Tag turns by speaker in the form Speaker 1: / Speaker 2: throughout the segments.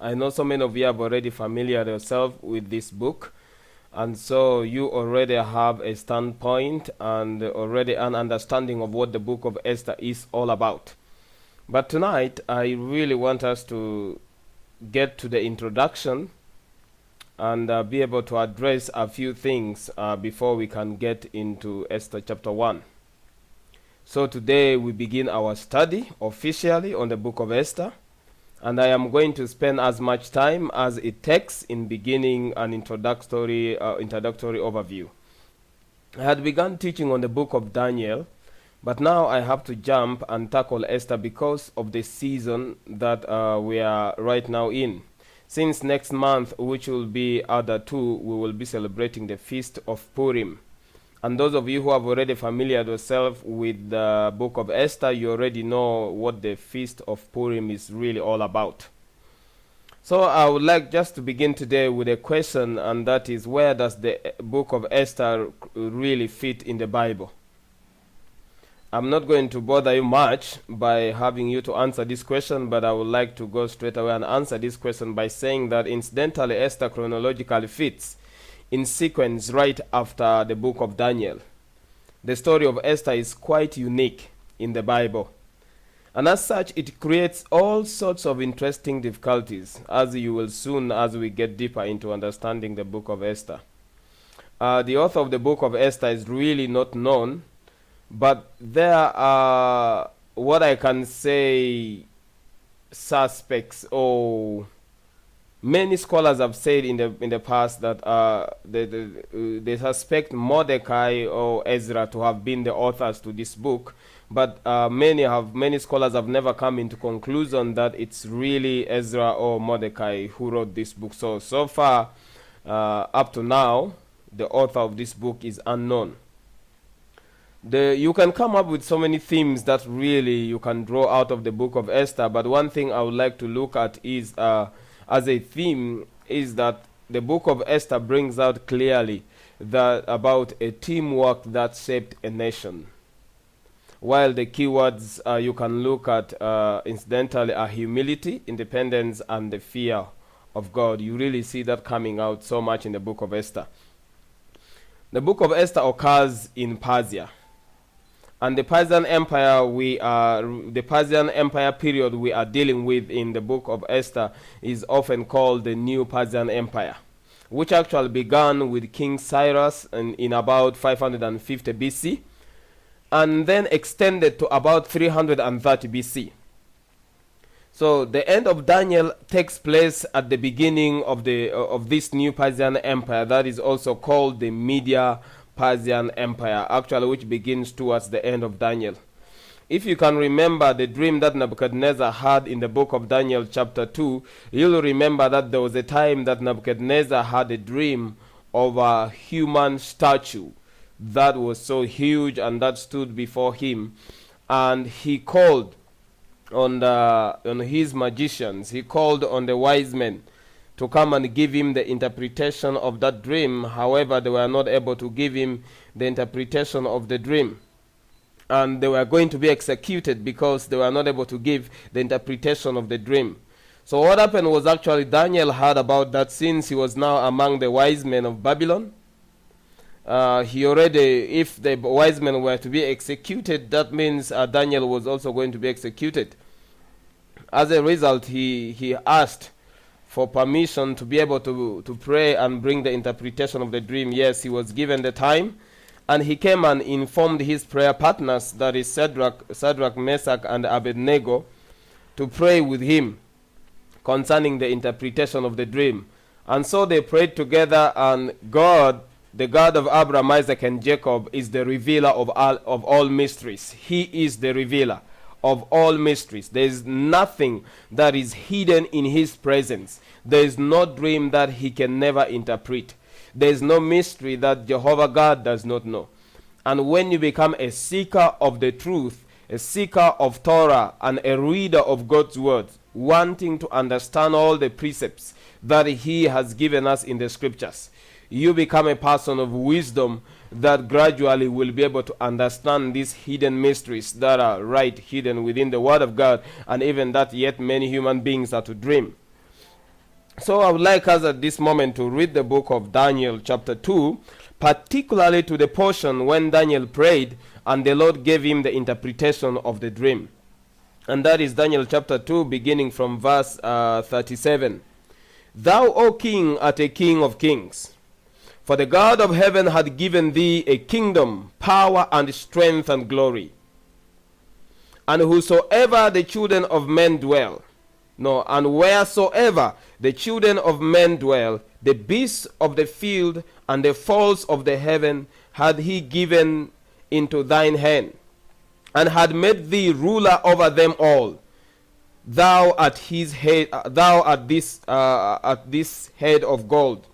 Speaker 1: I know so many of you have already familiar yourself with this book, and so you already have a standpoint and already an understanding of what the book of Esther is all about. But tonight, I really want us to get to the introduction and be able to address a few things before we can get into Esther chapter 1. So today we begin our study officially on the book of Esther, and I am going to spend as much time as it takes in beginning an introductory overview. I had begun teaching on the book of Daniel, but now I have to jump and tackle Esther because of the season that we are right now in. Since next month, which will be Adar 2, we will be celebrating the Feast of Purim. And those of you who have already familiar yourself with the book of Esther, you already know what the Feast of Purim is really all about. So I would like just to begin today with a question, and that is, where does the book of Esther really fit in the Bible? I'm not going to bother you much by having you to answer this question, but I would like to go straight away and answer this question by saying that incidentally Esther chronologically fits in sequence right after the book of Daniel. The story of Esther is quite unique in the Bible, and as such it creates all sorts of interesting difficulties, as you will soon as we get deeper into understanding the book of Esther. The author of the book of Esther is really not known, but there are what I can say suspects, or many scholars have said in the past that they suspect Mordecai or Ezra to have been the authors to this book, but many scholars have never come into conclusion that it's really Ezra or Mordecai who wrote this book. So far, up to now, the author of this book is unknown. You can come up with so many themes that really you can draw out of the book of Esther, but one thing I would like to look at is as a theme is that the book of Esther brings out clearly that about a teamwork that shaped a nation. While the keywords you can look at incidentally are humility, independence, and the fear of God. You really see that coming out so much in the book of Esther. The book of Esther occurs in Persia. And the Persian Empire period we are dealing with in the book of Esther is often called the New Persian Empire, which actually began with King Cyrus in about 550 BC, and then extended to about 330 BC. So the end of Daniel takes place at the beginning of this New Persian Empire that is also called the Media-Persian Empire, actually, which begins towards the end of Daniel. If you can remember the dream that Nebuchadnezzar had in the book of Daniel chapter 2, you'll remember that there was a time that Nebuchadnezzar had a dream of a human statue that was so huge and that stood before him, and he called on his magicians, he called on the wise men to come and give him the interpretation of that dream. However, they were not able to give him the interpretation of the dream, and they were going to be executed because they were not able to give the interpretation of the dream. So what happened was, actually Daniel heard about that, since he was now among the wise men of Babylon. If the wise men were to be executed, that means Daniel was also going to be executed. As a result, he asked for permission to be able to pray and bring the interpretation of the dream. Yes, he was given the time, and he came and informed his prayer partners, that is Shadrach, Meshach, and Abednego, to pray with him concerning the interpretation of the dream. And so they prayed together, and God, the God of Abraham, Isaac, and Jacob, is the revealer of all mysteries. He is the revealer of all mysteries. There is nothing that is hidden in his presence. There is no dream that he can never interpret. There is no mystery that Jehovah God does not know. And when you become a seeker of the truth, a seeker of Torah, and a reader of God's word, wanting to understand all the precepts that he has given us in the scriptures, you become a person of wisdom that gradually will be able to understand these hidden mysteries that are right hidden within the Word of God, and even that yet many human beings are to dream. So I would like us at this moment to read the book of Daniel chapter 2, particularly to the portion when Daniel prayed and the Lord gave him the interpretation of the dream. And that is Daniel chapter 2, beginning from verse 37. Thou, O king, art a king of kings. For the God of heaven had given thee a kingdom, power, and strength, and glory. And whosoever the children of men dwell, and wheresoever the children of men dwell, the beasts of the field and the fowls of the heaven had he given into thine hand, and had made thee ruler over them all. Thou art his head, thou art this head of gold.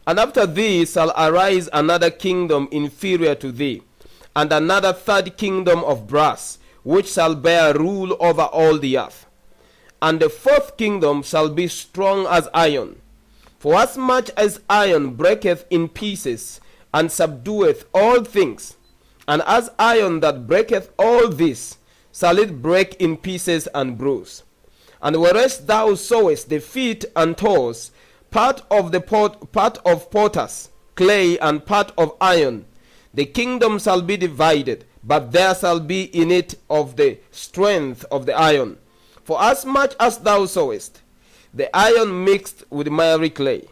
Speaker 1: And after thee shall arise another kingdom inferior to thee, and another third kingdom of brass, which shall bear rule over all the earth. And the fourth kingdom shall be strong as iron. For as much as iron breaketh in pieces, and subdueth all things, and as iron that breaketh all this, shall it break in pieces and bruise. And whereas thou sawest the feet and toes, part of potters, clay, and part of iron, the kingdom shall be divided, but there shall be in it of the strength of the iron. For as much as thou sawest the iron mixed with miry clay,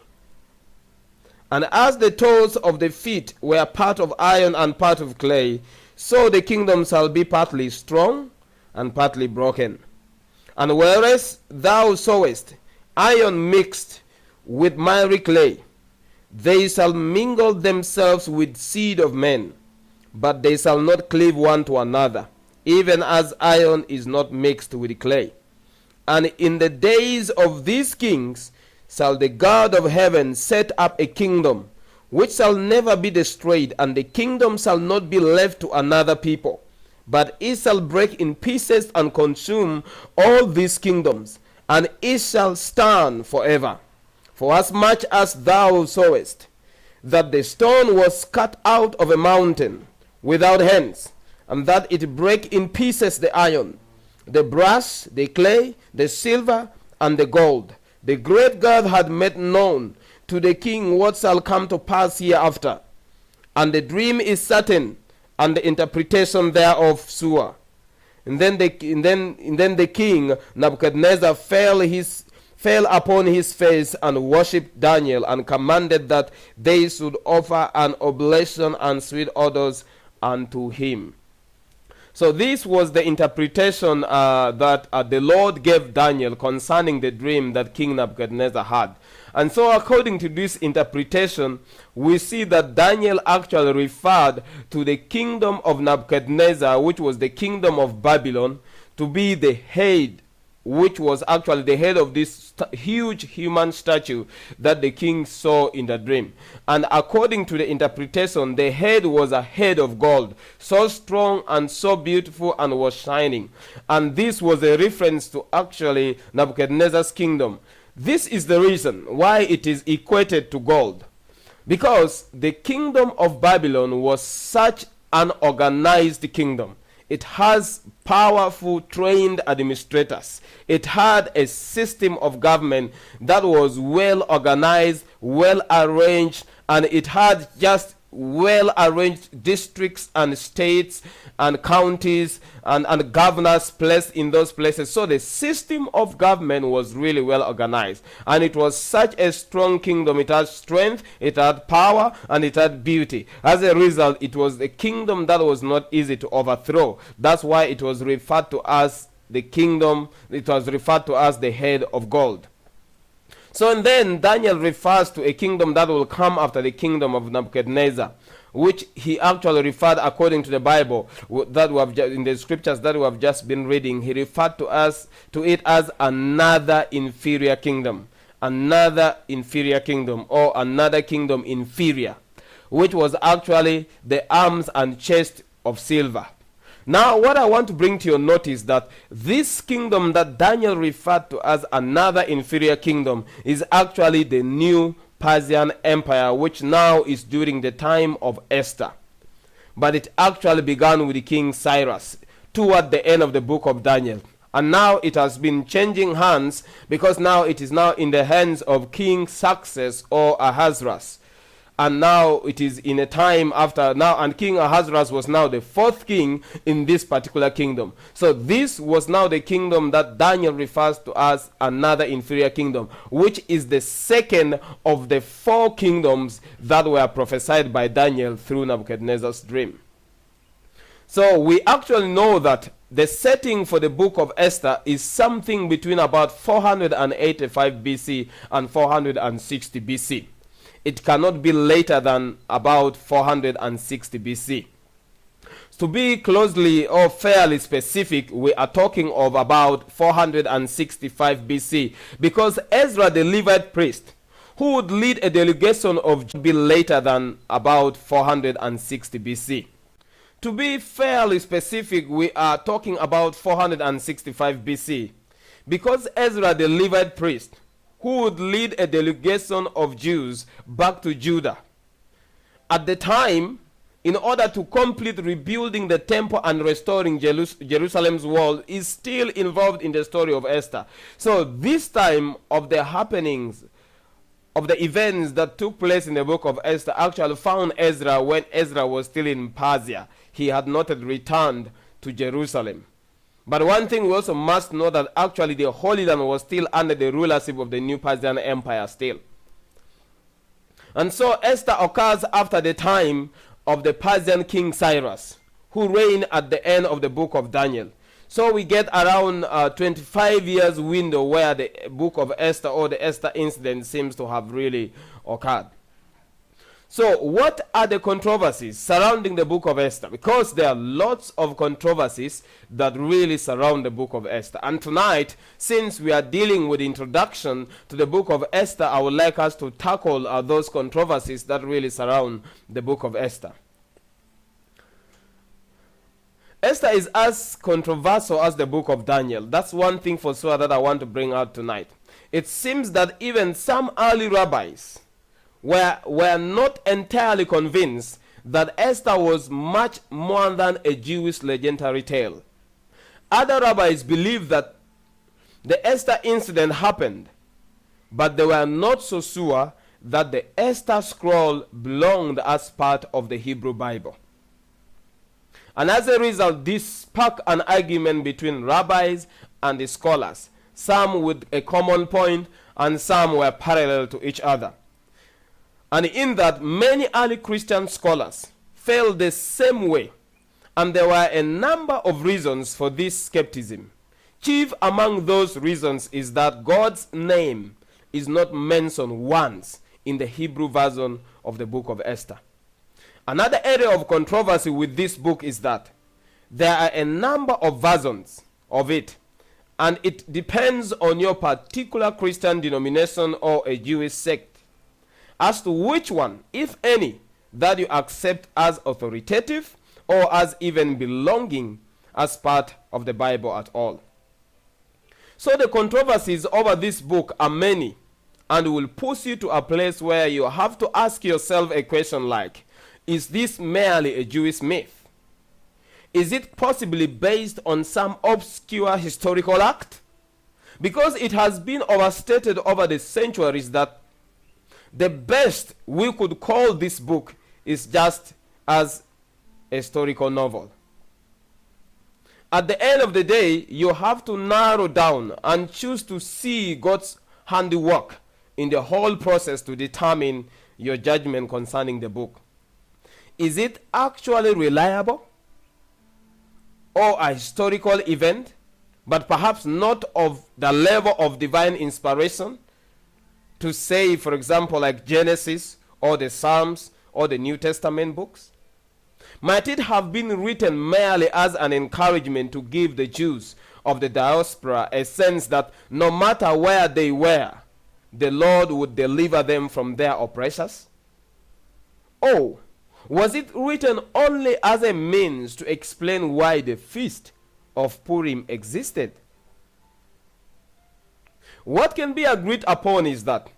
Speaker 1: and as the toes of the feet were part of iron and part of clay, so the kingdom shall be partly strong and partly broken. And whereas thou sawest iron mixed with miry clay, they shall mingle themselves with seed of men, but they shall not cleave one to another, even as iron is not mixed with clay. And in the days of these kings shall the God of heaven set up a kingdom which shall never be destroyed, and the kingdom shall not be left to another people, but it shall break in pieces and consume all these kingdoms, and it shall stand forever. For as much as thou sawest that the stone was cut out of a mountain without hands, and that it brake in pieces the iron, the brass, the clay, the silver, and the gold, the great God had made known to the king what shall come to pass hereafter. And the dream is certain, and the interpretation thereof sure. And then the king Nebuchadnezzar fell upon his face and worshipped Daniel, and commanded that they should offer an oblation and sweet odors unto him. So this was the interpretation that the Lord gave Daniel concerning the dream that King Nebuchadnezzar had. And so according to this interpretation, we see that Daniel actually referred to the kingdom of Nebuchadnezzar, which was the kingdom of Babylon, to be the head, which was actually the head of this huge human statue that the king saw in the dream. And according to the interpretation, the head was a head of gold, so strong and so beautiful, and was shining. And this was a reference to actually Nebuchadnezzar's kingdom. This is the reason why it is equated to gold, because the kingdom of Babylon was such an organized kingdom. It has powerful, trained administrators. It had a system of government that was well organized, well arranged, and it had just well arranged districts and states and counties and governors placed in those places. So the system of government was really well organized, and it was such a strong kingdom. It had strength, it had power, and it had beauty. As a result, it was a kingdom that was not easy to overthrow. That's why it was referred to as the kingdom, it was referred to as the head of gold. So and then Daniel refers to a kingdom that will come after the kingdom of Nebuchadnezzar, which he actually referred, according to the Bible that we have in the scriptures that we have just been reading, he referred to it as another inferior kingdom, or another kingdom inferior, which was actually the arms and chest of silver. Now, what I want to bring to your notice that this kingdom that Daniel referred to as another inferior kingdom is actually the new Persian Empire, which now is during the time of Esther. But it actually began with King Cyrus toward the end of the book of Daniel. And now it has been changing hands, because now it is now in the hands of King Success or Ahasuerus. And now it is in a time after now, and King Ahasuerus was now the fourth king in this particular kingdom. So this was now the kingdom that Daniel refers to as another inferior kingdom, which is the second of the four kingdoms that were prophesied by Daniel through Nebuchadnezzar's dream. So we actually know that the setting for the book of Esther is something between about 485 BC and 460 BC. It cannot be later than about 460 BC. To be closely or fairly specific, we are talking of about 465 BC, because Ezra the Levite priest, who would lead a delegation of be later than about 460 BC. To be fairly specific, we are talking about 465 BC, because Ezra the Levite priest, who would lead a delegation of Jews back to Judah at the time, in order to complete rebuilding the temple and restoring Jerusalem's wall, is still involved in the story of Esther. So this time of the happenings, of the events that took place in the book of Esther, actually found Ezra when Ezra was still in Persia. He had not yet returned to Jerusalem. But one thing we also must know, that actually the Holy Land was still under the rulership of the new Persian Empire still. And so Esther occurs after the time of the Persian King Cyrus, who reigned at the end of the book of Daniel. So we get around 25 years window where the book of Esther, or the Esther incident, seems to have really occurred. So what are the controversies surrounding the book of Esther? Because there are lots of controversies that really surround the book of Esther. And tonight, since we are dealing with introduction to the book of Esther, I would like us to tackle those controversies that really surround the book of Esther. Esther is as controversial as the book of Daniel. That's one thing for sure that I want to bring out tonight. It seems that even some early rabbis were not entirely convinced that Esther was much more than a Jewish legendary tale. Other rabbis believed that the Esther incident happened, but they were not so sure that the Esther scroll belonged as part of the Hebrew Bible. And as a result, this sparked an argument between rabbis and the scholars, some with a common point and some were parallel to each other. And in that, many early Christian scholars felt the same way, and there were a number of reasons for this skepticism. Chief among those reasons is that God's name is not mentioned once in the Hebrew version of the book of Esther. Another area of controversy with this book is that there are a number of versions of it, and it depends on your particular Christian denomination or a Jewish sect as to which one, if any, that you accept as authoritative or as even belonging as part of the Bible at all. So the controversies over this book are many, and will push you to a place where you have to ask yourself a question like, is this merely a Jewish myth? Is it possibly based on some obscure historical act? Because it has been overstated over the centuries that the best we could call this book is just as a historical novel. At the end of the day, you have to narrow down and choose to see God's handiwork in the whole process to determine your judgment concerning the book. Is it actually reliable, or a historical event, but perhaps not of the level of divine inspiration, to say, for example, like Genesis or the Psalms or the New Testament books? Might it have been written merely as an encouragement to give the Jews of the diaspora a sense that no matter where they were, the Lord would deliver them from their oppressors? Or was it written only as a means to explain why the feast of Purim existed? What can be agreed upon is that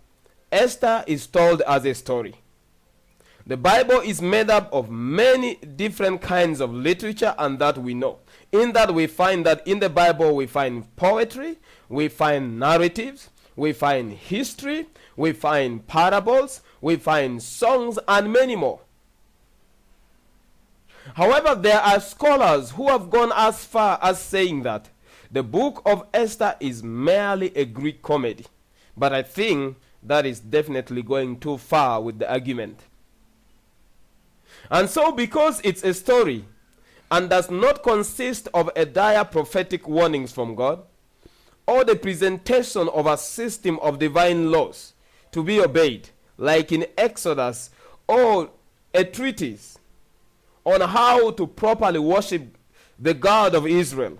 Speaker 1: Esther is told as a story. The Bible is made up of many different kinds of literature, and that we know. In that we find that in the Bible we find poetry, we find narratives, we find history, we find parables, we find songs, and many more. However, there are scholars who have gone as far as saying that the book of Esther is merely a Greek comedy. But I think that is definitely going too far with the argument. And so, because it's a story and does not consist of a dire prophetic warnings from God, or the presentation of a system of divine laws to be obeyed, like in Exodus, or a treatise on how to properly worship the God of Israel,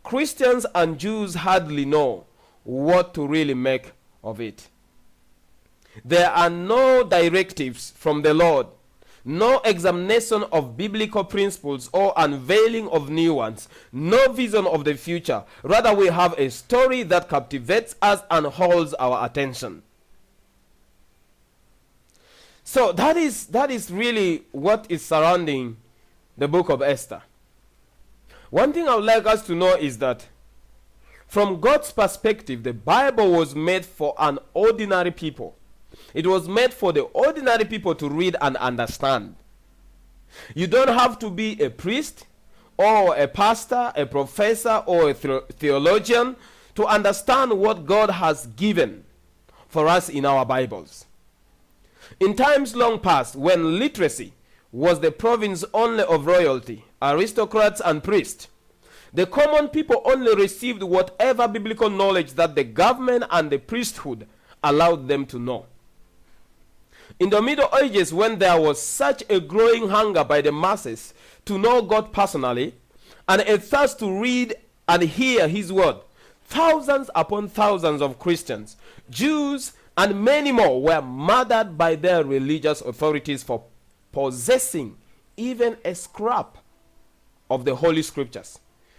Speaker 1: Christians and Jews hardly know what to really make of it. There are no directives from the Lord, no examination of biblical principles or unveiling of new ones, no vision of the future. Rather, we have a story that captivates us and holds our attention. So that is really what is surrounding the book of Esther. One thing I would like us to know is that from God's perspective, the Bible was made for an ordinary people. It was made for the ordinary people to read and understand. You don't have to be a priest or a pastor, a professor, or a theologian to understand what God has given for us in our Bibles. In times long past, when literacy was the province only of royalty, aristocrats, and priests, the common people only received whatever biblical knowledge that the government and the priesthood allowed them to know. In the Middle Ages, when there was such a growing hunger by the masses to know God personally, and a thirst to read and hear his word, thousands upon thousands of Christians, Jews, and many more were murdered by their religious authorities for possessing even a scrap of the Holy Scriptures,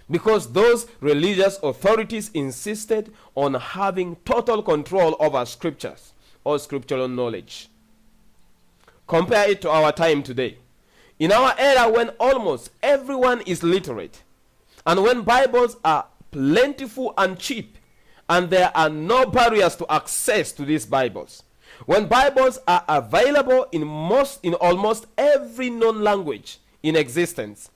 Speaker 1: because those religious authorities insisted on having total control over Scriptures or scriptural knowledge. Compare it to our time today. In our era, when almost everyone is literate, and when Bibles are plentiful and cheap, and there are no barriers to access to these Bibles, when Bibles are available in almost every known language in existence,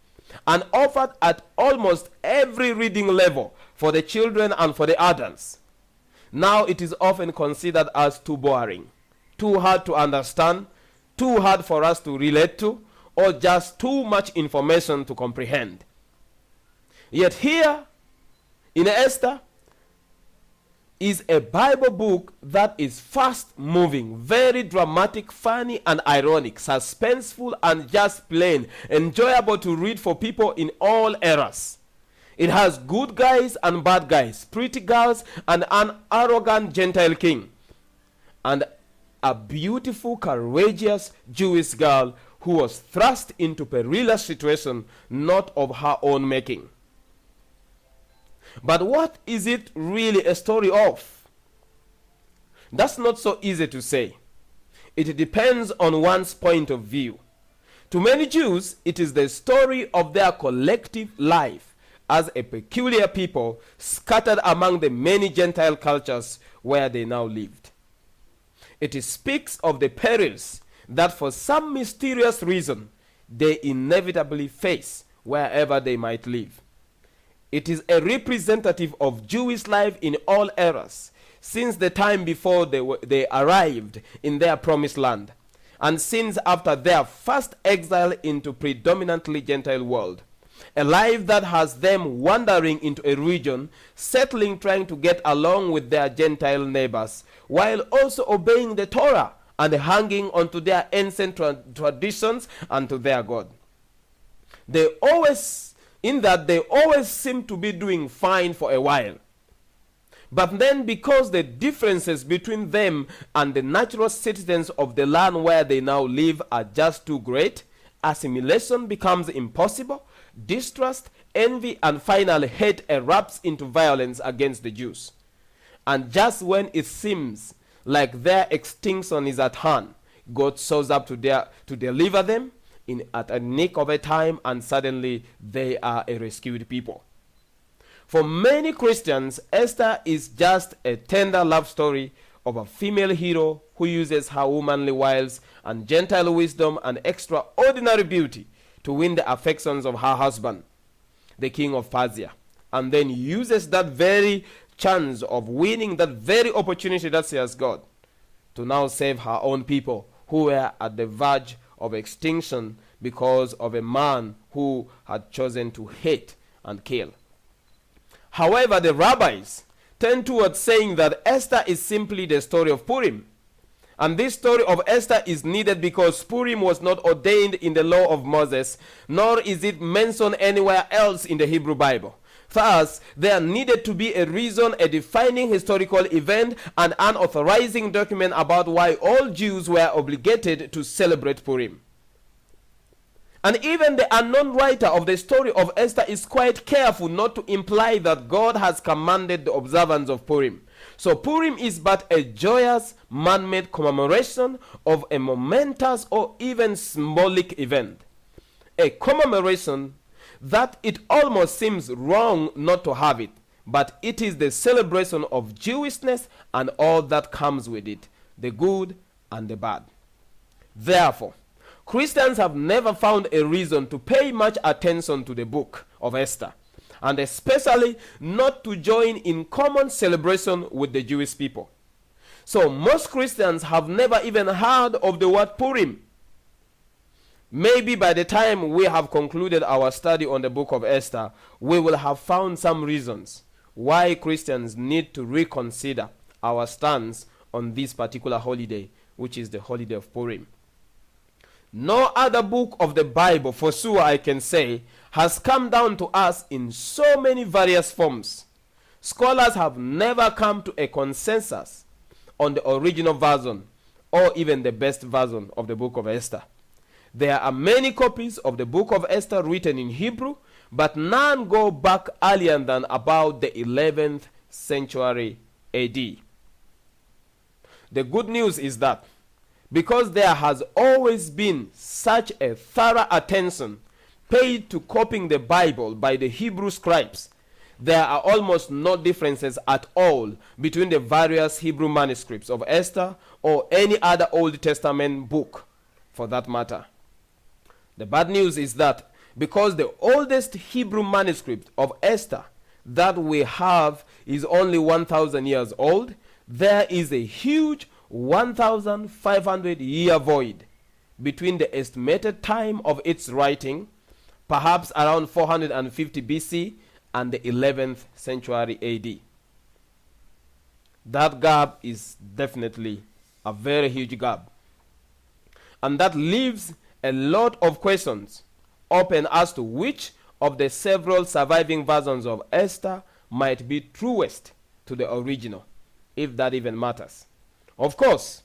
Speaker 1: and offered at almost every reading level for the children and for the adults, now it is often considered as too boring, too hard to understand, too hard for us to relate to, or just too much information to comprehend. Yet here in Esther is a Bible book that is fast moving, very dramatic, funny and ironic, suspenseful and just plain enjoyable to read for people in all eras. It has good guys and bad guys, pretty girls and an arrogant Gentile king, and a beautiful, courageous Jewish girl who was thrust into perilous situation not of her own making. But what is it really a story of? That's not so easy to say. It depends on one's point of view. To many Jews, it is the story of their collective life as a peculiar people scattered among the many Gentile cultures where they now lived. It speaks of the perils that for some mysterious reason they inevitably face wherever they might live. It is a representative of Jewish life in all eras, since the time before they arrived in their promised land, and since after their first exile into predominantly Gentile world. A life that has them wandering into a region, settling, trying to get along with their Gentile neighbors, while also obeying the Torah and hanging onto their ancient traditions and to their God. They always seem to be doing fine for a while. But then, because the differences between them and the natural citizens of the land where they now live are just too great, assimilation becomes impossible, distrust, envy, and finally hate erupts into violence against the Jews. And just when it seems like their extinction is at hand, God shows up to deliver them at a nick of a time, and suddenly they are a rescued people. For many Christians, Esther is just a tender love story of a female hero who uses her womanly wiles and Gentile wisdom and extraordinary beauty to win the affections of her husband, the king of Persia, and then uses that very chance of winning, that very opportunity that she has got, to now save her own people who were at the verge of extinction because of a man who had chosen to hate and kill. However, the rabbis tend towards saying that Esther is simply the story of Purim. And this story of Esther is needed because Purim was not ordained in the law of Moses, nor is it mentioned anywhere else in the Hebrew Bible. Thus, there needed to be a reason, a defining historical event, and an authorizing document about why all Jews were obligated to celebrate Purim. And even the unknown writer of the story of Esther is quite careful not to imply that God has commanded the observance of Purim. So Purim is but a joyous, man-made commemoration of a momentous or even symbolic event. A commemoration that it almost seems wrong not to have it, but it is the celebration of Jewishness and all that comes with it, the good and the bad. Therefore, Christians have never found a reason to pay much attention to the book of Esther, and especially not to join in common celebration with the Jewish people. So most Christians have never even heard of the word Purim. Maybe by the time we have concluded our study on the book of Esther, we will have found some reasons why Christians need to reconsider our stance on this particular holiday, which is the holiday of Purim. No other book of the Bible, for sure I can say, has come down to us in so many various forms. Scholars have never come to a consensus on the original version or even the best version of the book of Esther. There are many copies of the book of Esther written in Hebrew, but none go back earlier than about the 11th century AD. The good news is that because there has always been such a thorough attention paid to copying the Bible by the Hebrew scribes, there are almost no differences at all between the various Hebrew manuscripts of Esther or any other Old Testament book for that matter. The bad news is that because the oldest Hebrew manuscript of Esther that we have is only 1,000 years old, there is a huge 1,500 year void between the estimated time of its writing, perhaps around 450 BC, and the 11th century AD. That gap is definitely a very huge gap. And that leaves a lot of questions open as to which of the several surviving versions of Esther might be truest to the original, if that even matters. Of course,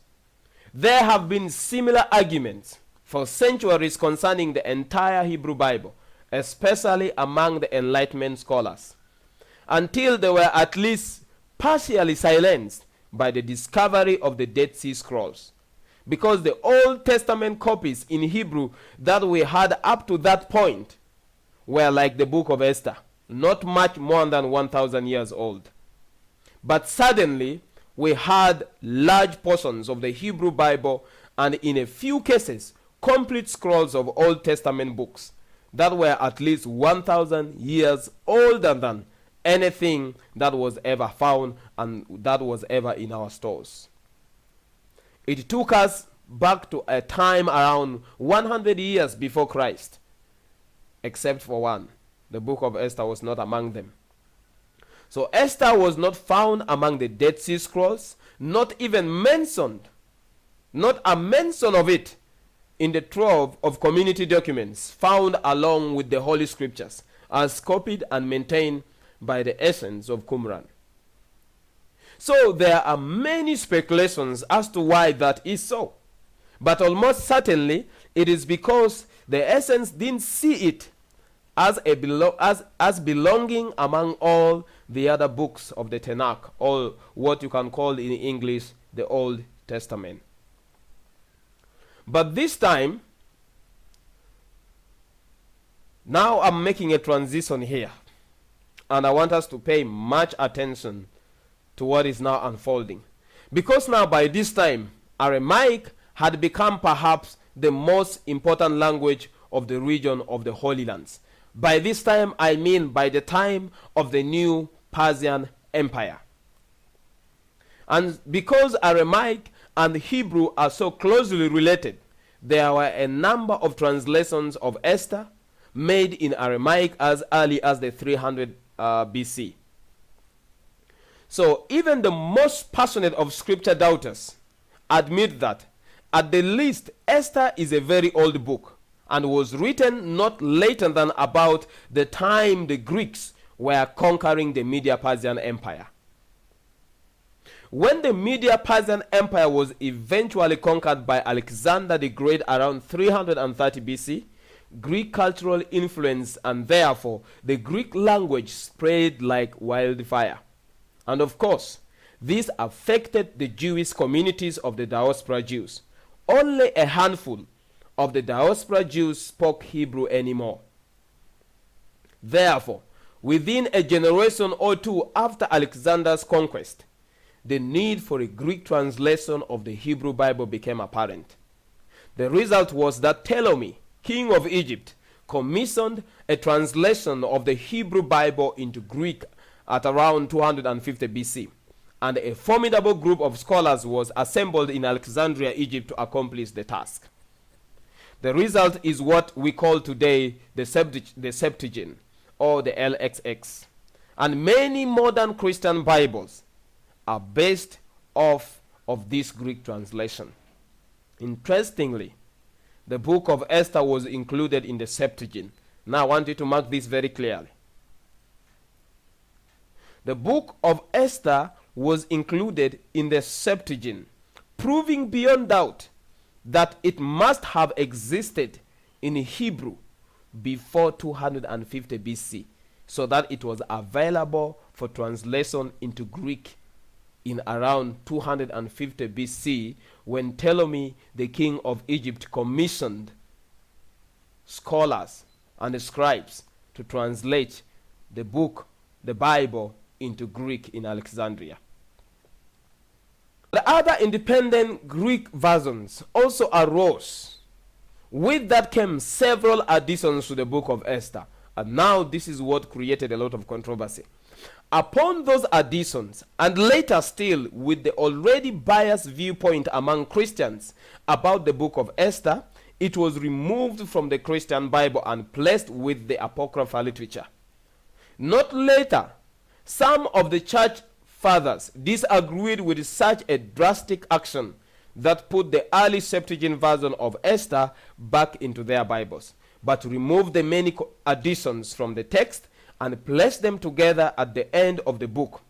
Speaker 1: there have been similar arguments for centuries concerning the entire Hebrew Bible, especially among the Enlightenment scholars, until they were at least partially silenced by the discovery of the Dead Sea Scrolls. Because the Old Testament copies in Hebrew that we had up to that point were like the book of Esther, not much more than 1,000 years old. But suddenly, we had large portions of the Hebrew Bible and in a few cases, complete scrolls of Old Testament books that were at least 1,000 years older than anything that was ever found and that was ever in our stores. It took us back to a time around 100 years before Christ, except for one. The book of Esther was not among them. So Esther was not found among the Dead Sea Scrolls, not even mentioned, not a mention of it in the trove of community documents found along with the Holy Scriptures, as copied and maintained by the Essenes of Qumran. So there are many speculations as to why that is so. But almost certainly it is because the Essenes didn't see it as belonging among all the other books of the Tanakh, or what you can call in English the Old Testament. But this time, now I'm making a transition here. And I want us to pay much attention to what is now unfolding. Because now by this time, Aramaic had become perhaps the most important language of the region of the Holy Lands. By this time, I mean by the time of the new Persian Empire. And because Aramaic and Hebrew are so closely related, there were a number of translations of Esther made in Aramaic as early as the 300 BC. So even the most passionate of scripture doubters admit that at the least Esther is a very old book and was written not later than about the time the Greeks were conquering the Medo-Persian Empire. When the Medo-Persian Empire was eventually conquered by Alexander the Great around 330 BC, Greek cultural influence and therefore the Greek language spread like wildfire. And of course, this affected the Jewish communities of the diaspora Jews. Only a handful of the diaspora Jews spoke Hebrew anymore. Therefore, within a generation or two after Alexander's conquest, the need for a Greek translation of the Hebrew Bible became apparent. The result was that Ptolemy, king of Egypt, commissioned a translation of the Hebrew Bible into Greek at around 250 BC, and a formidable group of scholars was assembled in Alexandria, Egypt to accomplish the task. The result is what we call today the Septuagint or the LXX, and many modern Christian Bibles are based off of this Greek translation. Interestingly, the book of Esther was included in the Septuagint. Now I want you to mark this very clearly. The book of Esther was included in the Septuagint, proving beyond doubt that it must have existed in Hebrew before 250 BC, so that it was available for translation into Greek in around 250 BC, when Ptolemy, the king of Egypt, commissioned scholars and scribes to translate the book, the Bible, into Greek in Alexandria. The other independent Greek versions also arose. With that came several additions to the book of Esther. And now this is what created a lot of controversy. Upon those additions, and later still with the already biased viewpoint among Christians about the book of Esther, it was removed from the Christian Bible and placed with the Apocryphal literature. Not later, some of the church fathers disagreed with such a drastic action that put the early Septuagint version of Esther back into their Bibles, but removed the many additions from the text and placed them together at the end of the book.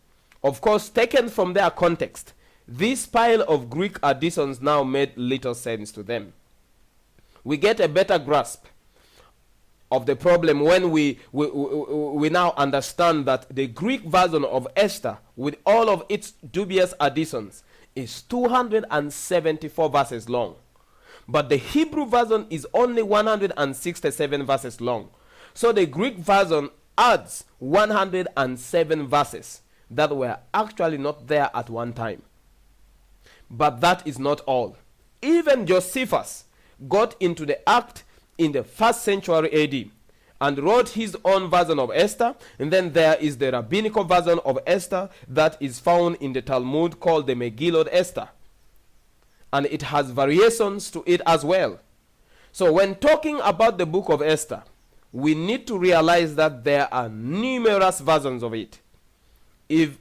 Speaker 1: Of course, taken from their context, this pile of Greek additions now made little sense to them. We get a better grasp of the problem when we now understand that the Greek version of Esther, with all of its dubious additions, is 274 verses long. But the Hebrew version is only 167 verses long. So the Greek version adds 107 verses that were actually not there at one time. But that is not all. Even Josephus got into the act in the 1st century AD and wrote his own version of Esther. And then there is the rabbinical version of Esther that is found in the Talmud called the Megillot Esther. And it has variations to it as well. So when talking about the book of Esther, we need to realize that there are numerous versions of it. Even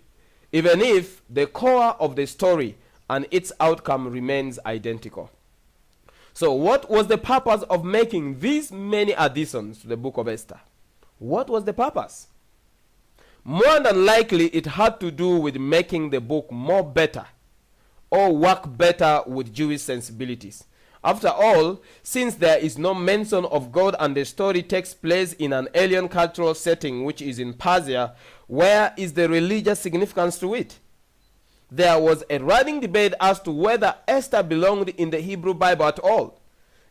Speaker 1: if the core of the story and its outcome remains identical. So what was the purpose of making these many additions to the book of Esther? What was the purpose? More than likely it had to do with making the book more better or work better with Jewish sensibilities. After all, since there is no mention of God and the story takes place in an alien cultural setting which is in Persia, where is the religious significance to it? There was a running debate as to whether Esther belonged in the Hebrew Bible at all.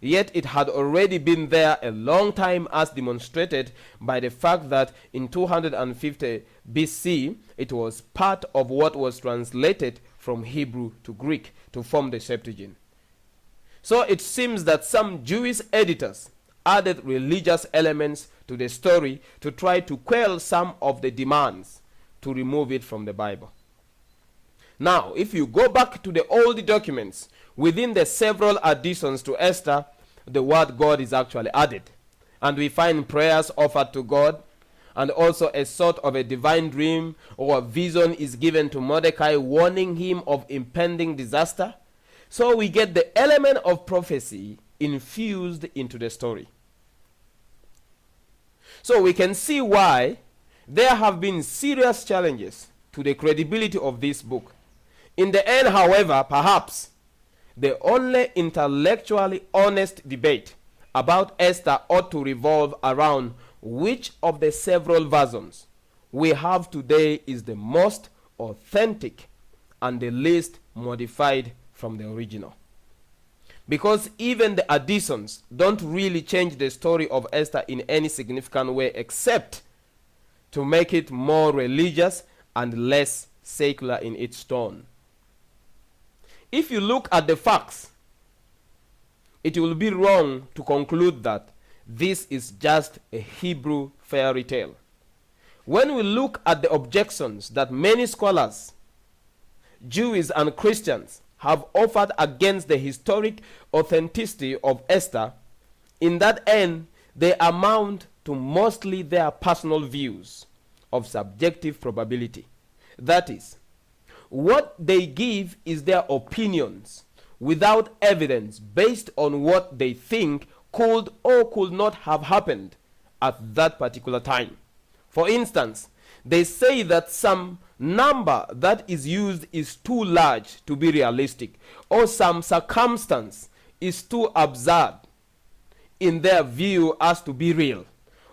Speaker 1: Yet it had already been there a long time, as demonstrated by the fact that in 250 BC it was part of what was translated from Hebrew to Greek to form the Septuagint. So it seems that some Jewish editors added religious elements to the story to try to quell some of the demands to remove it from the Bible. Now, if you go back to the old documents, within the several additions to Esther, the word God is actually added. And we find prayers offered to God, and also a sort of a divine dream or a vision is given to Mordecai, warning him of impending disaster. So we get the element of prophecy infused into the story. So we can see why there have been serious challenges to the credibility of this book. In the end, however, perhaps the only intellectually honest debate about Esther ought to revolve around which of the several versions we have today is the most authentic and the least modified from the original. Because even the additions don't really change the story of Esther in any significant way, except to make it more religious and less secular in its tone. If you look at the facts, it will be wrong to conclude that this is just a Hebrew fairy tale. When we look at the objections that many scholars, Jews and Christians, have offered against the historic authenticity of Esther, in that end they amount to mostly their personal views of subjective probability. That is, what they give is their opinions without evidence based on what they think could or could not have happened at that particular time. For instance, they say that some number that is used is too large to be realistic, or some circumstance is too absurd in their view as to be real,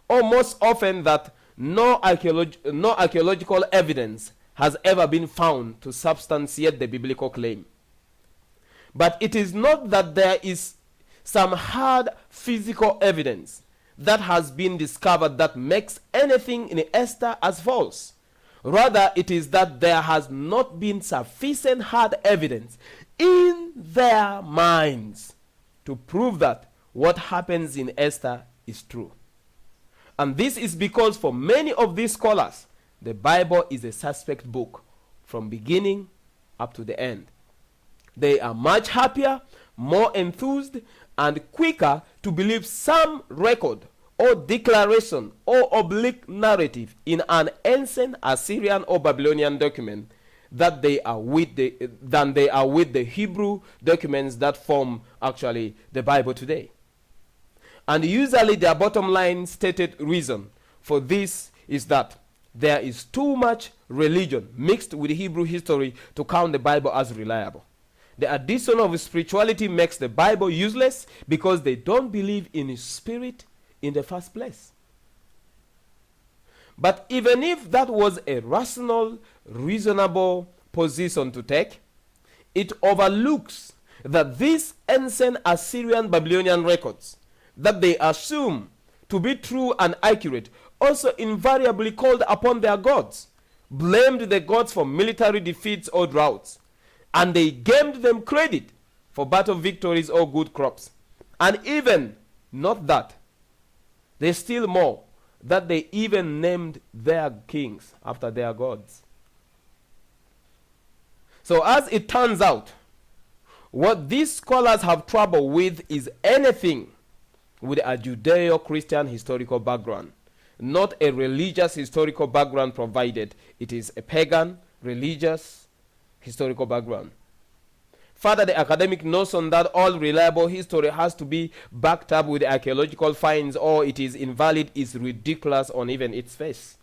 Speaker 1: or most often that no archaeological evidence has ever been found to substantiate the biblical claim. But it is not that there is some hard physical evidence that has been discovered that makes anything in Esther as false. Rather, it is that there has not been sufficient hard evidence in their minds to prove that what happens in Esther is true. And this is because for many of these scholars, the Bible is a suspect book from beginning up to the end. They are much happier, more enthused, and quicker to believe some record or declaration or oblique narrative in an ancient Assyrian or Babylonian document than they are with the Hebrew documents that form actually the Bible today. And usually their bottom line stated reason for this is that there is too much religion mixed with Hebrew history to count the Bible as reliable. The addition of spirituality makes the Bible useless because they don't believe in spirit in the first place. But even if that was a rational, reasonable position to take, it overlooks that these ancient Assyrian Babylonian records that they assume to be true and accurate also invariably called upon their gods, blamed the gods for military defeats or droughts, and they gained them credit for battle victories or good crops. And even not that, there's still more, that they even named their kings after their gods. So as it turns out, what these scholars have trouble with is anything with a Judeo-Christian historical background, not a religious historical background, provided it is a pagan, religious historical background. Further, the academic notion that all reliable history has to be backed up with archaeological finds or it is invalid is ridiculous on even its face.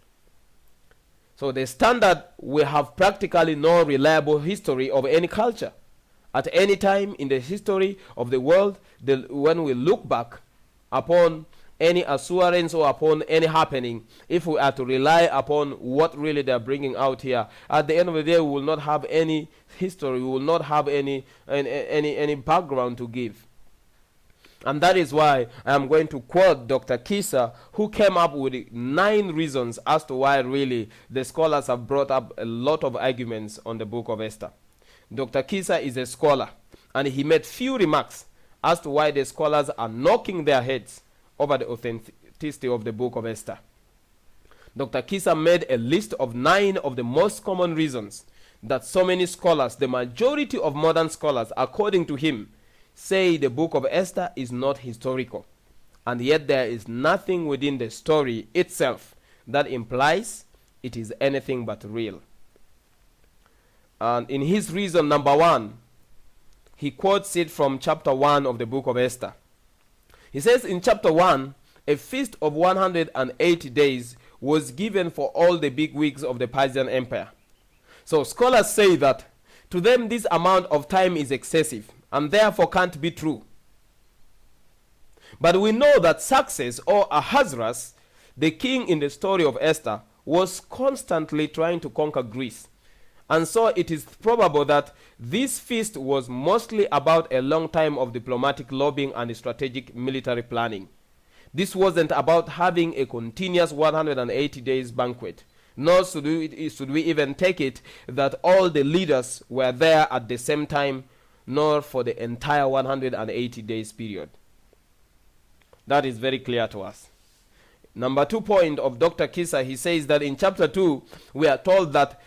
Speaker 1: So the standard, we have practically no reliable history of any culture. At any time in the history of the world, when we look back upon any assurance or upon any happening, if we are to rely upon what really they are bringing out here, at the end of the day we will not have any history, we will not have any background to give. And that is why I am going to quote Dr. Kisa, who came up with 9 reasons as to why really the scholars have brought up a lot of arguments on the book of Esther. Dr. Kisa is a scholar, and he made few remarks as to why the scholars are knocking their heads over the authenticity of the book of Esther. Dr. Kisa made a list of 9 of the most common reasons that so many scholars, the majority of modern scholars, according to him, say the book of Esther is not historical, and yet there is nothing within the story itself that implies it is anything but real. And in his reason number 1, he quotes it from chapter 1 of the book of Esther. He says in chapter 1, a feast of 180 days was given for all the bigwigs of the Persian Empire. So scholars say that to them this amount of time is excessive and therefore can't be true. But we know that Success, or Ahasuerus, the king in the story of Esther, was constantly trying to conquer Greece. And so it is probable that this feast was mostly about a long time of diplomatic lobbying and strategic military planning. This wasn't about having a continuous 180 days banquet. Nor should we even take it that all the leaders were there at the same time, nor for the entire 180 days period. That is very clear to us. Number 2 point of Dr. Kisa, he says that in chapter 2, we are told that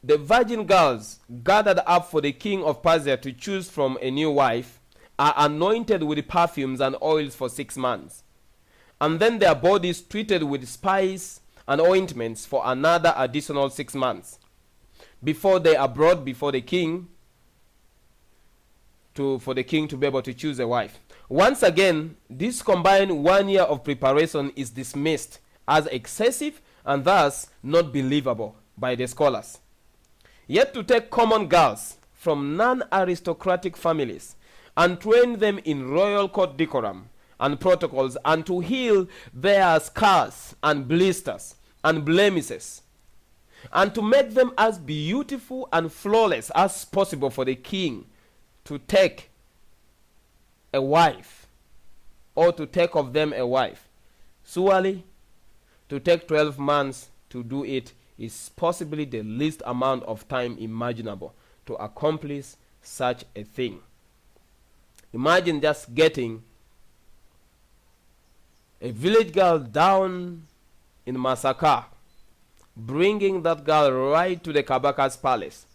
Speaker 1: the virgin girls gathered up for the king of Persia to choose from a new wife are anointed with perfumes and oils for 6 months. And then their bodies treated with spice and ointments for another additional 6 months before they are brought before the king for the king to be able to choose a wife. Once again, this combined 1 year of preparation is dismissed as excessive and thus not believable by the scholars. Yet to take common girls from non-aristocratic families and train them in royal court decorum and protocols, and to heal their scars and blisters and blemishes, and to make them as beautiful and flawless as possible for the king to take a wife, or to take of them a wife. Surely, to take 12 months to do it is possibly the least amount of time imaginable to accomplish such a thing. Imagine just getting a village girl down in Masaka, bringing that girl right to the Kabaka's palace,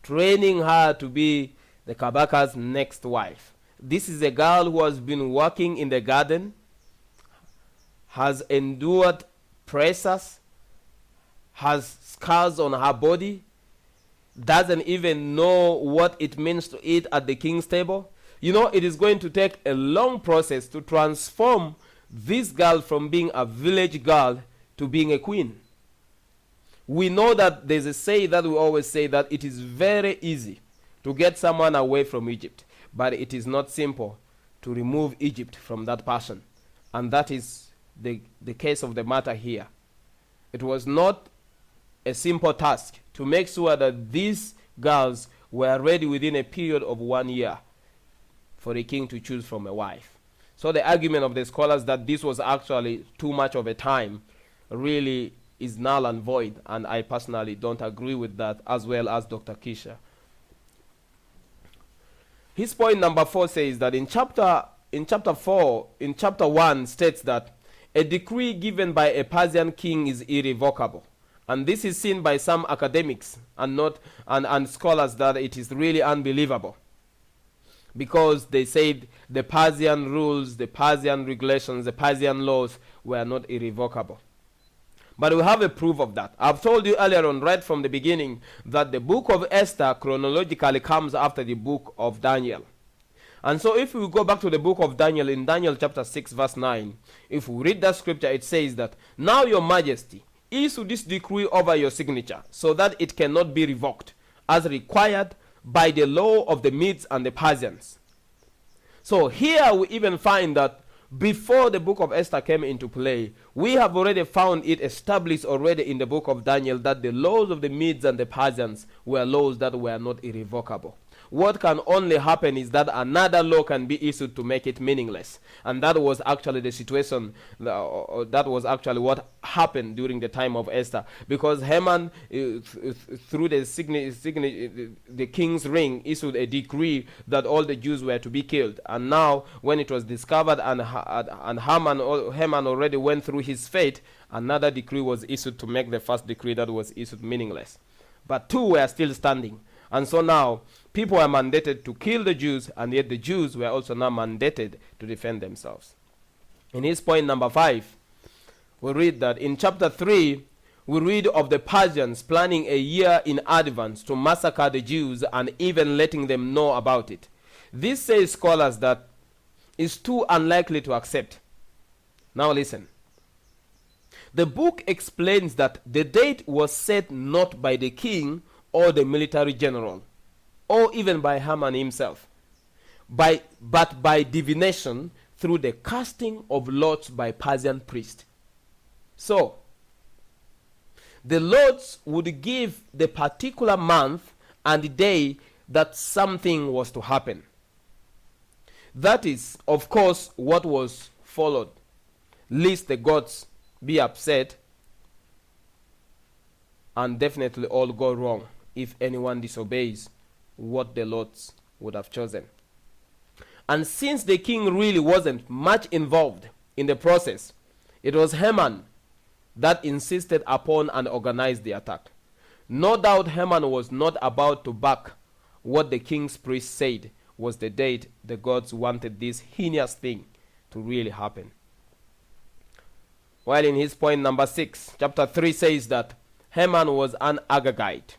Speaker 1: training her to be the Kabaka's next wife. This is a girl who has been working in the garden, has endured pressures, has scars on her body, doesn't even know what it means to eat at the king's table. You know, it is going to take a long process to transform this girl from being a village girl to being a queen. We know that there's a say that we always say that it is very easy to get someone away from Egypt, but it is not simple to remove Egypt from that person. And that is the case of the matter here. It was not a simple task to make sure that these girls were ready within a period of 1 year for the king to choose from a wife. So the argument of the scholars that this was actually too much of a time really is null and void, and I personally don't agree with that, as well as Dr. Kisha. His point number 4 says that in chapter 1 states that a decree given by a Persian king is irrevocable. And this is seen by some academics and scholars that it is really unbelievable, because they said the Persian rules, the Persian regulations, the Persian laws were not irrevocable. But we have a proof of that. I've told you earlier on, right from the beginning, that the book of Esther chronologically comes after the book of Daniel. And so if we go back to the book of Daniel, in Daniel chapter 6 verse 9, if we read that scripture, it says that, "Now your majesty, issue this decree over your signature, so that it cannot be revoked, as required by the law of the Medes and the Persians." So here we even find that before the book of Esther came into play, we have already found it established already in the book of Daniel that the laws of the Medes and the Persians were laws that were not irrevocable. what can only happen is that another law can be issued to make it meaningless. And that was actually the situation, that was actually what happened during the time of Esther. Because Haman, through the king's ring, issued a decree that all the Jews were to be killed. And now, when it was discovered and Haman already went through his fate, another decree was issued to make the first decree that was issued meaningless. But two were still standing. And so now, people were mandated to kill the Jews, and yet the Jews were also now mandated to defend themselves. In his point number 5, we read that in chapter 3, we read of the Persians planning a year in advance to massacre the Jews and even letting them know about it. This, says scholars, that is too unlikely to accept. Now listen. The book explains that the date was set not by the king or the military general, or even by Haman himself, but by divination through the casting of lots by Persian priests. So, the lots would give the particular month and day that something was to happen. That is, of course, what was followed, lest the gods be upset and definitely all go wrong if anyone disobeys what the lords would have chosen. And since the king really wasn't much involved in the process, it was Haman that insisted upon and organized the attack. No doubt Haman was not about to back what the king's priest said was the date the gods wanted this heinous thing to really happen. While in his point number 6, chapter 3 says that Haman was an Agagite.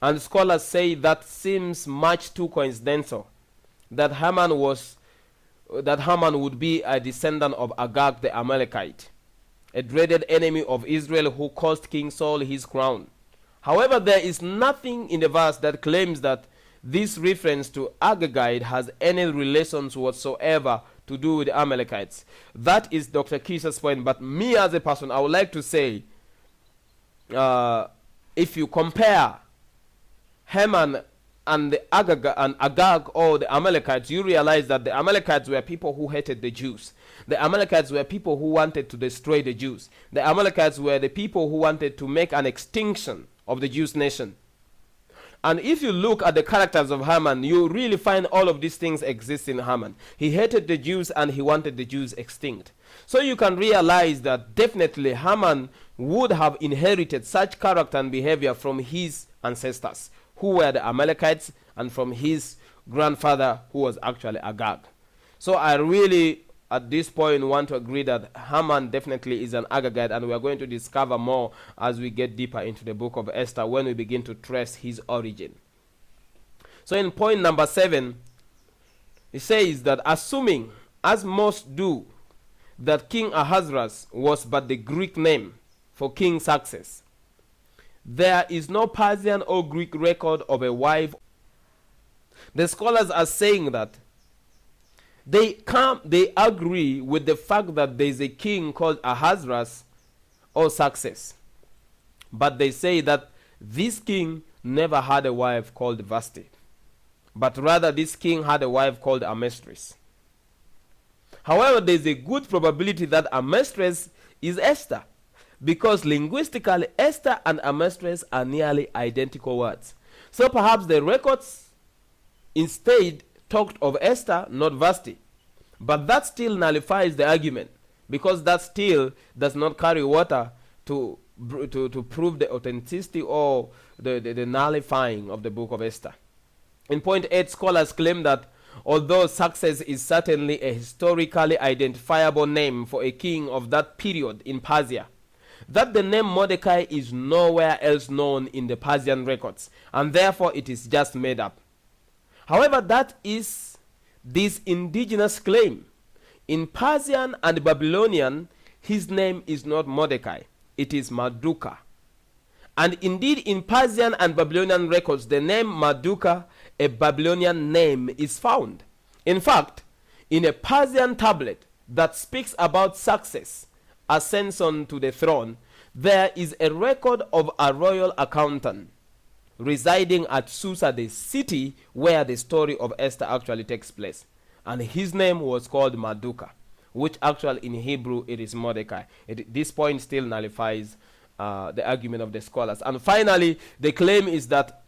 Speaker 1: And scholars say that seems much too coincidental, that Haman would be a descendant of Agag the Amalekite, a dreaded enemy of Israel who cost King Saul his crown. However, there is nothing in the verse that claims that this reference to Agagite has any relations whatsoever to do with the Amalekites. That is Dr. Kisa's point. But me as a person, I would like to say, if you compare Haman and the Agag or the Amalekites, you realize that the Amalekites were people who hated the Jews. The Amalekites were people who wanted to destroy the Jews. The Amalekites were the people who wanted to make an extinction of the Jewish nation. And if you look at the characters of Haman, you really find all of these things exist in Haman. He hated the Jews and he wanted the Jews extinct. So you can realize that definitely Haman would have inherited such character and behavior from his ancestors, who were the Amalekites, and from his grandfather, who was actually Agag. So I really, at this point, want to agree that Haman definitely is an Agagite, and we are going to discover more as we get deeper into the book of Esther when we begin to trace his origin. So in point number 7, it says that assuming, as most do, that King Ahasuerus was but the Greek name for King Success, there is no Persian or Greek record of a wife. The scholars are saying that they agree with the fact that there is a king called Ahasuerus or Success. But they say that this king never had a wife called Vashti, but rather this king had a wife called Amestris. However, there is a good probability that Amestris is Esther, because linguistically Esther and Amestris are nearly identical words. So perhaps the records instead talked of Esther, not Vashti. But that still nullifies the argument, because that still does not carry water to prove the authenticity or the nullifying of the book of Esther. In point 8, scholars claim that although Success is certainly a historically identifiable name for a king of that period in Persia, that the name Mordecai is nowhere else known in the Persian records, and therefore it is just made up. However, that is this indigenous claim. In Persian and Babylonian, his name is not Mordecai, it is Marduka. And indeed, in Persian and Babylonian records, the name Marduka, a Babylonian name, is found. In fact, in a Persian tablet that speaks about Success, ascension to the throne, there is a record of a royal accountant residing at Susa, the city where the story of Esther actually takes place. And his name was called Maduka, which actually in Hebrew it is Mordecai. This point still nullifies the argument of the scholars. And finally, the claim is that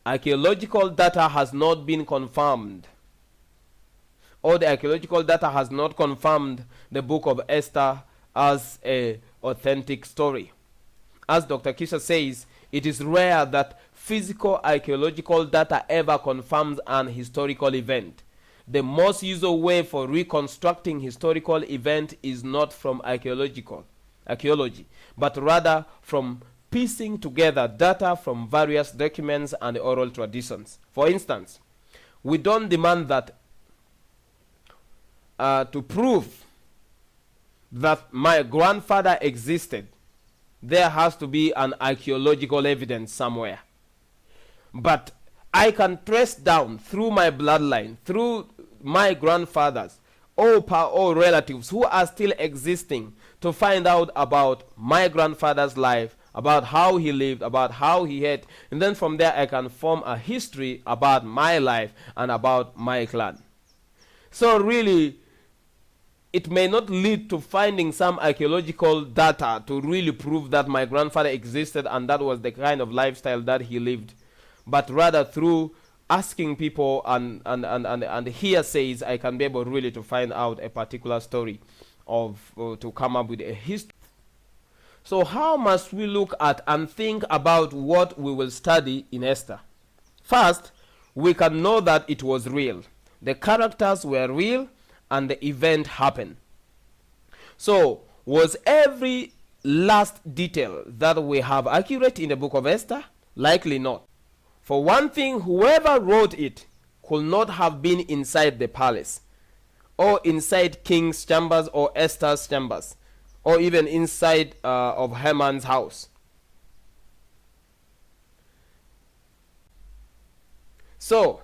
Speaker 1: archaeological data has not been confirmed, or the archaeological data has not confirmed the book of Esther as an authentic story. As Dr. Kisha says, it is rare that physical archaeological data ever confirms an historical event. The most usual way for reconstructing historical event is not from archaeology, but rather from piecing together data from various documents and oral traditions. For instance, we don't demand that to prove that my grandfather existed, there has to be an archaeological evidence somewhere. But I can trace down through my bloodline, through my grandfathers, all relatives who are still existing, to find out about my grandfather's life, about how he lived, about how he ate, and then from there I can form a history about my life and about my clan. So really, it may not lead to finding some archaeological data to really prove that my grandfather existed and that was the kind of lifestyle that he lived, but rather through asking people and hearsays, I can be able really to find out a particular story to come up with a history. So how must we look at and think about what we will study in Esther? First, we can know that it was real. The characters were real and the event happened. So, was every last detail that we have accurate in the book of Esther? Likely not. For one thing, whoever wrote it could not have been inside the palace, or inside King's chambers or Esther's chambers, or even inside of Haman's house. So,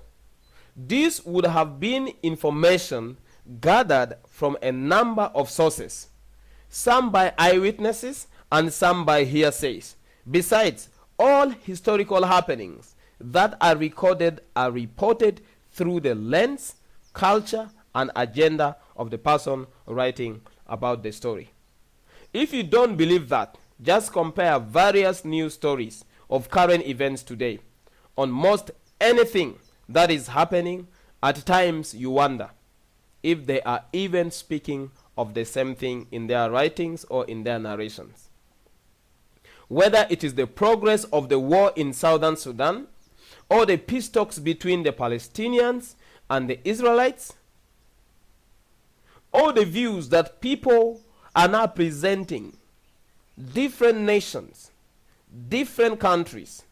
Speaker 1: this would have been information gathered from a number of sources, some by eyewitnesses and some by hearsays. Besides, all historical happenings that are recorded are reported through the lens, culture, and agenda of the person writing about the story. If you don't believe that, just compare various news stories of current events today. On most anything that is happening, at times you wonder if they are even speaking of the same thing in their writings or in their narrations. Whether it is the progress of the war in southern Sudan, or the peace talks between the Palestinians and the Israelites, or the views that people are now presenting, different nations, different countries,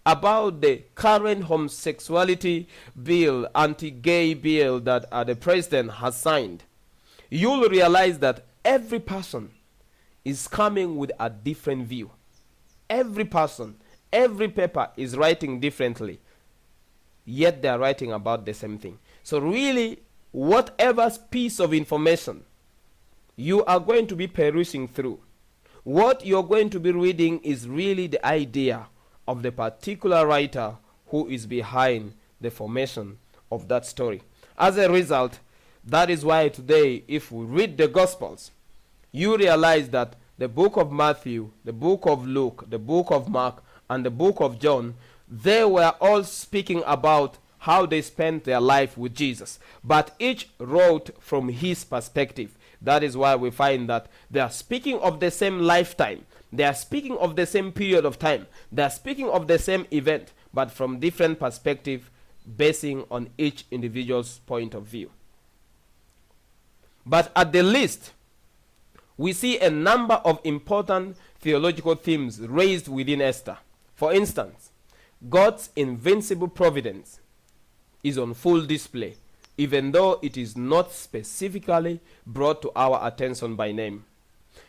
Speaker 1: about the current homosexuality bill, anti-gay bill that the president has signed, you'll realize that every person is coming with a different view. Every person, every paper is writing differently, yet they are writing about the same thing. So really, whatever piece of information you are going to be perusing through, what you're going to be reading is really the idea of the particular writer who is behind the formation of that story. As a result, that is why today, if we read the Gospels, you realize that the book of Matthew, the book of Luke, the book of Mark, and the book of John, they were all speaking about how they spent their life with Jesus, but each wrote from his perspective. That is why we find that they are speaking of the same lifetime, they are speaking of the same period of time, they are speaking of the same event, but from different perspectives, basing on each individual's point of view. But at the least, we see a number of important theological themes raised within Esther. For instance, God's invincible providence is on full display, even though it is not specifically brought to our attention by name.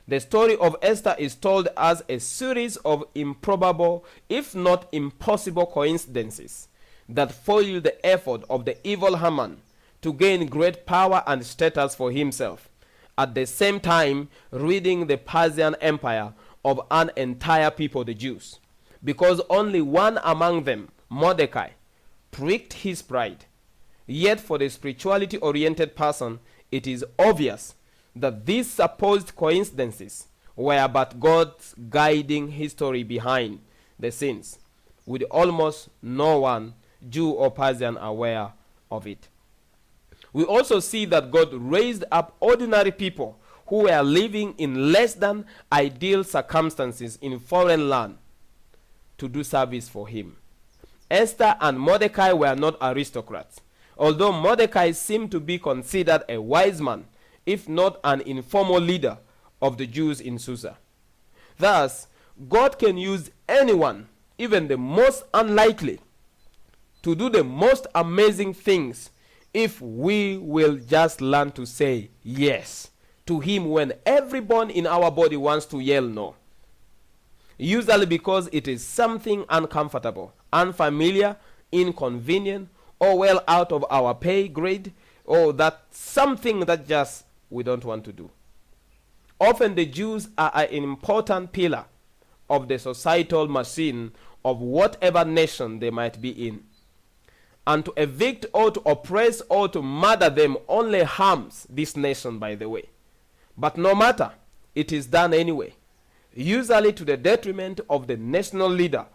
Speaker 1: The story of Esther is told as a series of improbable, if not impossible, coincidences that foil the effort of the evil Haman to gain great power and status for himself, at the same time ridding the Persian Empire of an entire people, the Jews. because only one among them, Mordecai, pricked his pride. Yet for the spirituality-oriented person, it is obvious that these supposed coincidences were but God's guiding history behind the scenes, with almost no one, Jew or Persian, aware of it. We also see that God raised up ordinary people who were living in less than ideal circumstances in foreign land to do service for him. Esther and Mordecai were not aristocrats, although Mordecai seemed to be considered a wise man, if not an informal leader of the Jews in Susa. Thus, God can use anyone, even the most unlikely, to do the most amazing things if we will just learn to say yes to him when every bone in our body wants to yell no. Usually because it is something uncomfortable, unfamiliar, inconvenient, or well out of our pay grade, or that something that just we don't want to do. Often the Jews are an important pillar of the societal machine of whatever nation they might be in. And to evict or to oppress or to murder them only harms this nation, by the way. But no matter, it is done anyway, usually to the detriment of the national leader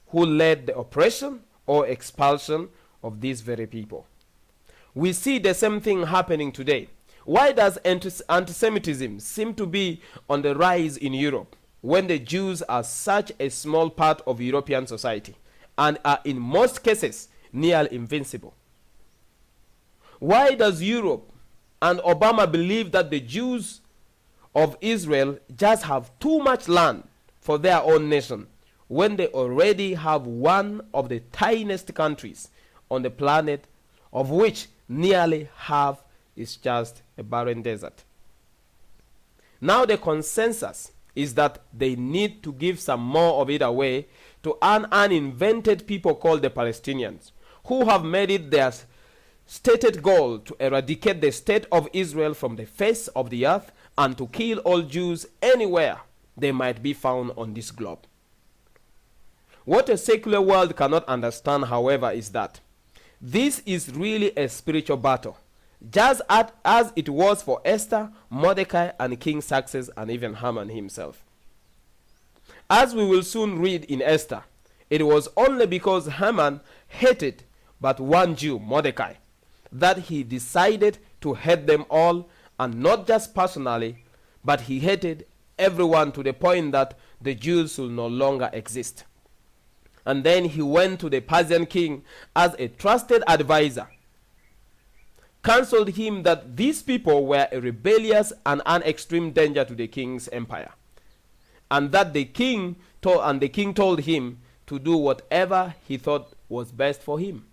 Speaker 1: who led the oppression or expulsion of these very people. We see the same thing happening today. Why does anti-Semitism seem to be on the rise in Europe when the Jews are such a small part of European society and are in most cases nearly invincible? Why does Europe and Obama believe that the Jews of Israel just have too much land for their own nation when they already have one of the tiniest countries on the planet, of which nearly half is just a barren desert? Now the consensus is that they need to give some more of it away to an uninvented people called the Palestinians, who have made it their stated goal to eradicate the state of Israel from the face of the earth and to kill all Jews anywhere they might be found on this globe. What a secular world cannot understand, however, is that this is really a spiritual battle, just as it was for Esther, Mordecai, and King Xerxes, and even Haman himself. As we will soon read in Esther, it was only because Haman hated but one Jew, Mordecai, that he decided to hate them all, and not just personally, but he hated everyone to the point that the Jews will no longer exist. And then he went to the Persian king as a trusted advisor, counseled him that these people were a rebellious and an extreme danger to the king's empire, and that the king told him to do whatever he thought was best for him.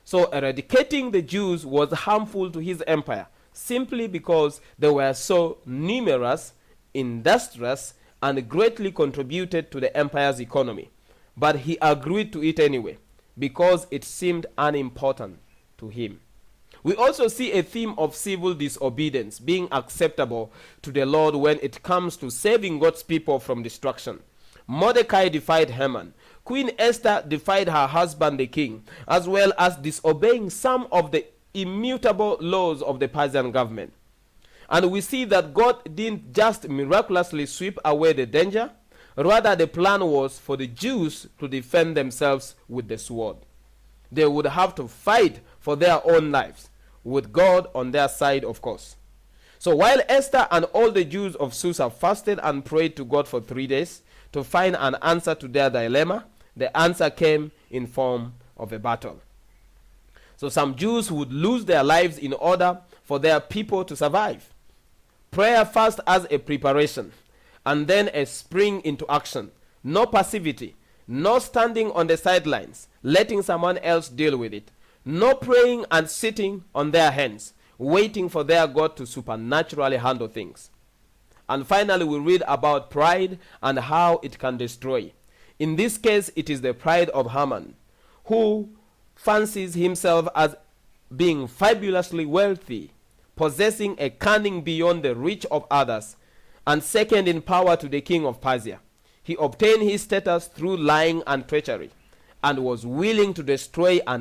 Speaker 1: So eradicating the Jews was harmful to his empire, simply because they were so numerous, industrious, and greatly contributed to the empire's economy. But he agreed to it anyway, because it seemed unimportant to him. We also see a theme of civil disobedience being acceptable to the Lord when it comes to saving God's people from destruction. Mordecai defied Haman. Queen Esther defied her husband the king, as well as disobeying some of the immutable laws of the Persian government. And we see that God didn't just miraculously sweep away the danger. Rather, the plan was for the Jews to defend themselves with the sword. They would have to fight for their own lives, with God on their side, of course. So while Esther and all the Jews of Susa fasted and prayed to God for 3 days to find an answer to their dilemma, the answer came in form of a battle. So some Jews would lose their lives in order for their people to survive. Prayer first as a preparation, and then a spring into action. No passivity, no standing on the sidelines, letting someone else deal with it. No praying and sitting on their hands, waiting for their God to supernaturally handle things. And finally, we read about pride and how it can destroy. In this case, it is the pride of Haman, who fancies himself as being fabulously wealthy, possessing a cunning beyond the reach of others, and second in power to the king of Persia. He obtained his status through lying and treachery, and was willing to destroy an